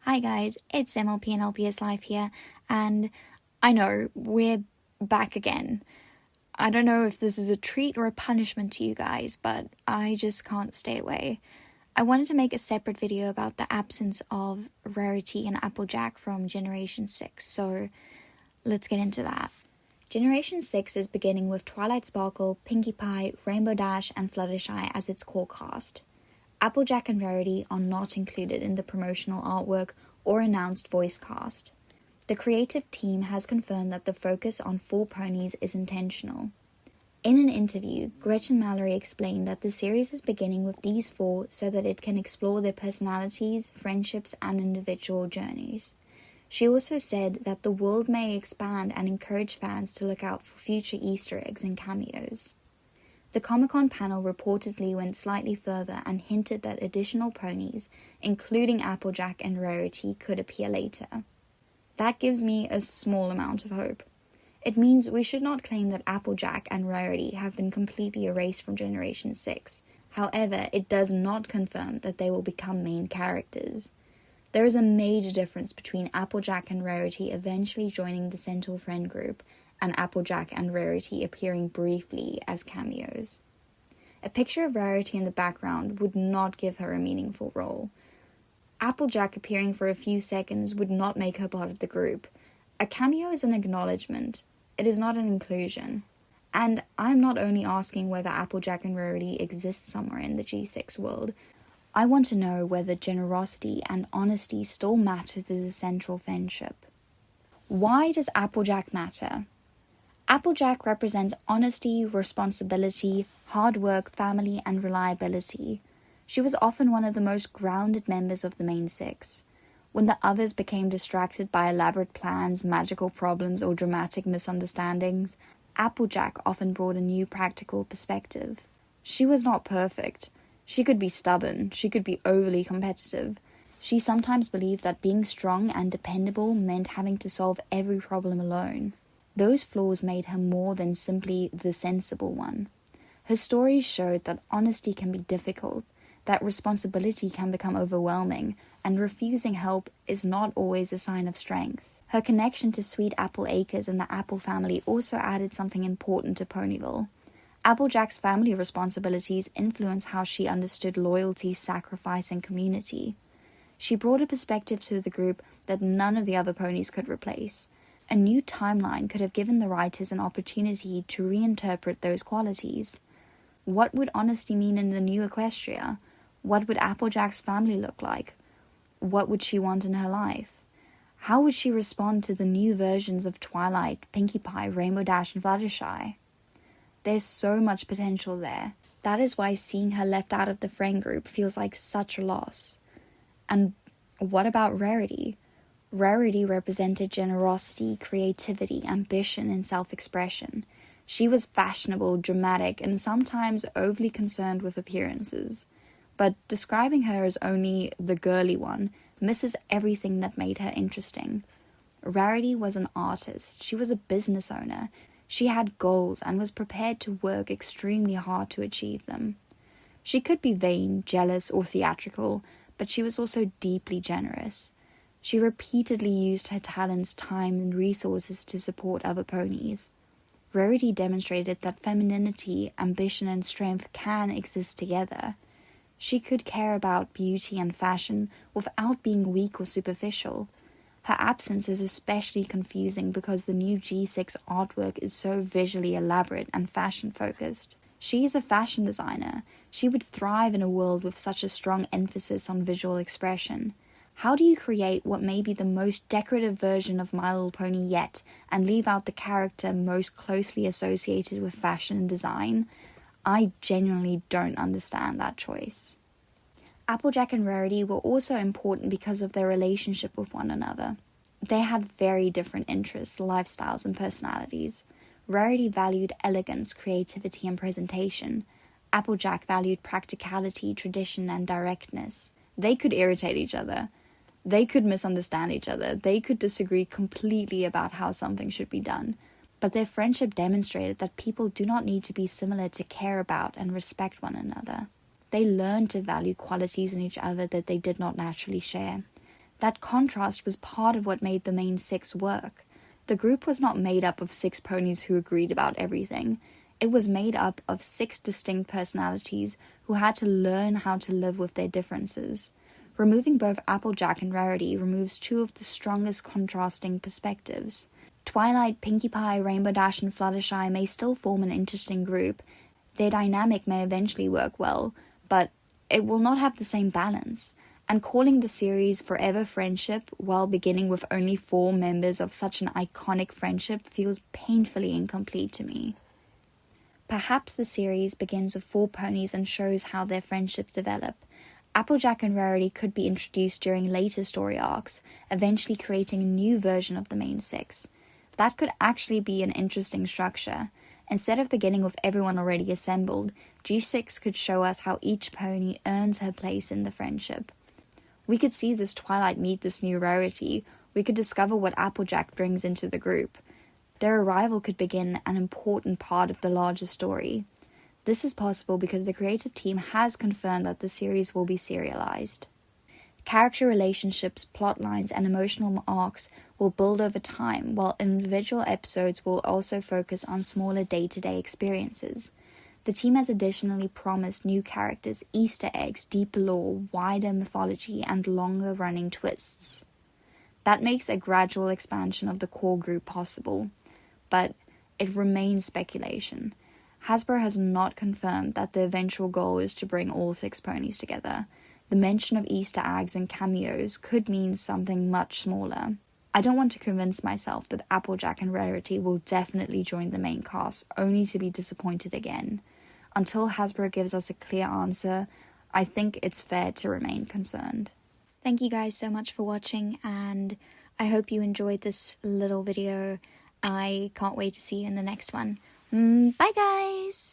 Hi guys, it's MLP and LPS Life here, and I know, we're back again. I don't know if this is a treat or a punishment to you guys, but I just can't stay away. I wanted to make a separate video about the absence of Rarity and AppleJack from Generation 6, so let's get into that. Generation 6 is beginning with Twilight Sparkle, Pinkie Pie, Rainbow Dash, and Fluttershy as its core cast. AppleJack and Rarity are not included in the promotional artwork or announced voice cast. The creative team has confirmed that the focus on 4 ponies is intentional. In an interview, Gretchen Mallory explained that the series is beginning with these 4 so that it can explore their personalities, friendships, and individual journeys. She also said that the world may expand and encourage fans to look out for future Easter eggs and cameos. The Comic-Con panel reportedly went slightly further and hinted that additional ponies, including AppleJack and Rarity, could appear later. That gives me a small amount of hope. It means we should not claim that AppleJack and Rarity have been completely erased from Generation 6. However, it does not confirm that they will become main characters. There is a major difference between AppleJack and Rarity eventually joining the Centaur friend group and AppleJack and Rarity appearing briefly as cameos. A picture of Rarity in the background would not give her a meaningful role. AppleJack appearing for a few seconds would not make her part of the group. A cameo is an acknowledgement. It is not an inclusion. And I'm not only asking whether AppleJack and Rarity exist somewhere in the G6 world. I want to know whether generosity and honesty still matter to the central friendship. Why does AppleJack matter? AppleJack represents honesty, responsibility, hard work, family, and reliability. She was often one of the most grounded members of the main 6. When the others became distracted by elaborate plans, magical problems, or dramatic misunderstandings, AppleJack often brought a new practical perspective. She was not perfect. She could be stubborn. She could be overly competitive. She sometimes believed that being strong and dependable meant having to solve every problem alone. Those flaws made her more than simply the sensible one. Her stories showed that honesty can be difficult, that responsibility can become overwhelming, and refusing help is not always a sign of strength. Her connection to Sweet Apple Acres and the Apple family also added something important to Ponyville. AppleJack's family responsibilities influenced how she understood loyalty, sacrifice, and community. She brought a perspective to the group that none of the other ponies could replace. A new timeline could have given the writers an opportunity to reinterpret those qualities. What would honesty mean in the new Equestria? What would AppleJack's family look like? What would she want in her life? How would she respond to the new versions of Twilight, Pinkie Pie, Rainbow Dash, and Fluttershy? There's so much potential there. That is why seeing her left out of the friend group feels like such a loss. And what about Rarity? Rarity represented generosity, creativity, ambition, and self-expression. She was fashionable, dramatic, and sometimes overly concerned with appearances. But describing her as only the girly one misses everything that made her interesting. Rarity was an artist. She was a business owner. She had goals and was prepared to work extremely hard to achieve them. She could be vain, jealous, or theatrical, but she was also deeply generous. She repeatedly used her talents, time, and resources to support other ponies. Rarity demonstrated that femininity, ambition, and strength can exist together. She could care about beauty and fashion without being weak or superficial. Her absence is especially confusing because the new G6 artwork is so visually elaborate and fashion-focused. She is a fashion designer. She would thrive in a world with such a strong emphasis on visual expression. How do you create what may be the most decorative version of My Little Pony yet and leave out the character most closely associated with fashion and design? I genuinely don't understand that choice. AppleJack and Rarity were also important because of their relationship with one another. They had very different interests, lifestyles, and personalities. Rarity valued elegance, creativity, and presentation. AppleJack valued practicality, tradition, and directness. They could irritate each other. They could misunderstand each other. They could disagree completely about how something should be done. But their friendship demonstrated that people do not need to be similar to care about and respect one another. They learned to value qualities in each other that they did not naturally share. That contrast was part of what made the main six work. The group was not made up of 6 ponies who agreed about everything. It was made up of 6 distinct personalities who had to learn how to live with their differences. Removing both AppleJack and Rarity removes 2 of the strongest contrasting perspectives. Twilight, Pinkie Pie, Rainbow Dash, and Fluttershy may still form an interesting group. Their dynamic may eventually work well, but it will not have the same balance. And calling the series Forever Friendship while beginning with only 4 members of such an iconic friendship feels painfully incomplete to me. Perhaps the series begins with 4 ponies and shows how their friendships develop. AppleJack and Rarity could be introduced during later story arcs, eventually creating a new version of the main 6. That could actually be an interesting structure. Instead of beginning with everyone already assembled, G6 could show us how each pony earns her place in the friendship. We could see this Twilight meet this new Rarity. We could discover what AppleJack brings into the group. Their arrival could begin an important part of the larger story. This is possible because the creative team has confirmed that the series will be serialized. Character relationships, plot lines, and emotional arcs will build over time, while individual episodes will also focus on smaller day-to-day experiences. The team has additionally promised new characters, Easter eggs, deeper lore, wider mythology, and longer-running twists. That makes a gradual expansion of the core group possible, but it remains speculation. Hasbro has not confirmed that the eventual goal is to bring all 6 ponies together. The mention of Easter eggs and cameos could mean something much smaller. I don't want to convince myself that AppleJack and Rarity will definitely join the main cast, only to be disappointed again. Until Hasbro gives us a clear answer, I think it's fair to remain concerned. Thank you guys so much for watching, and I hope you enjoyed this little video. I can't wait to see you in the next one. Bye guys!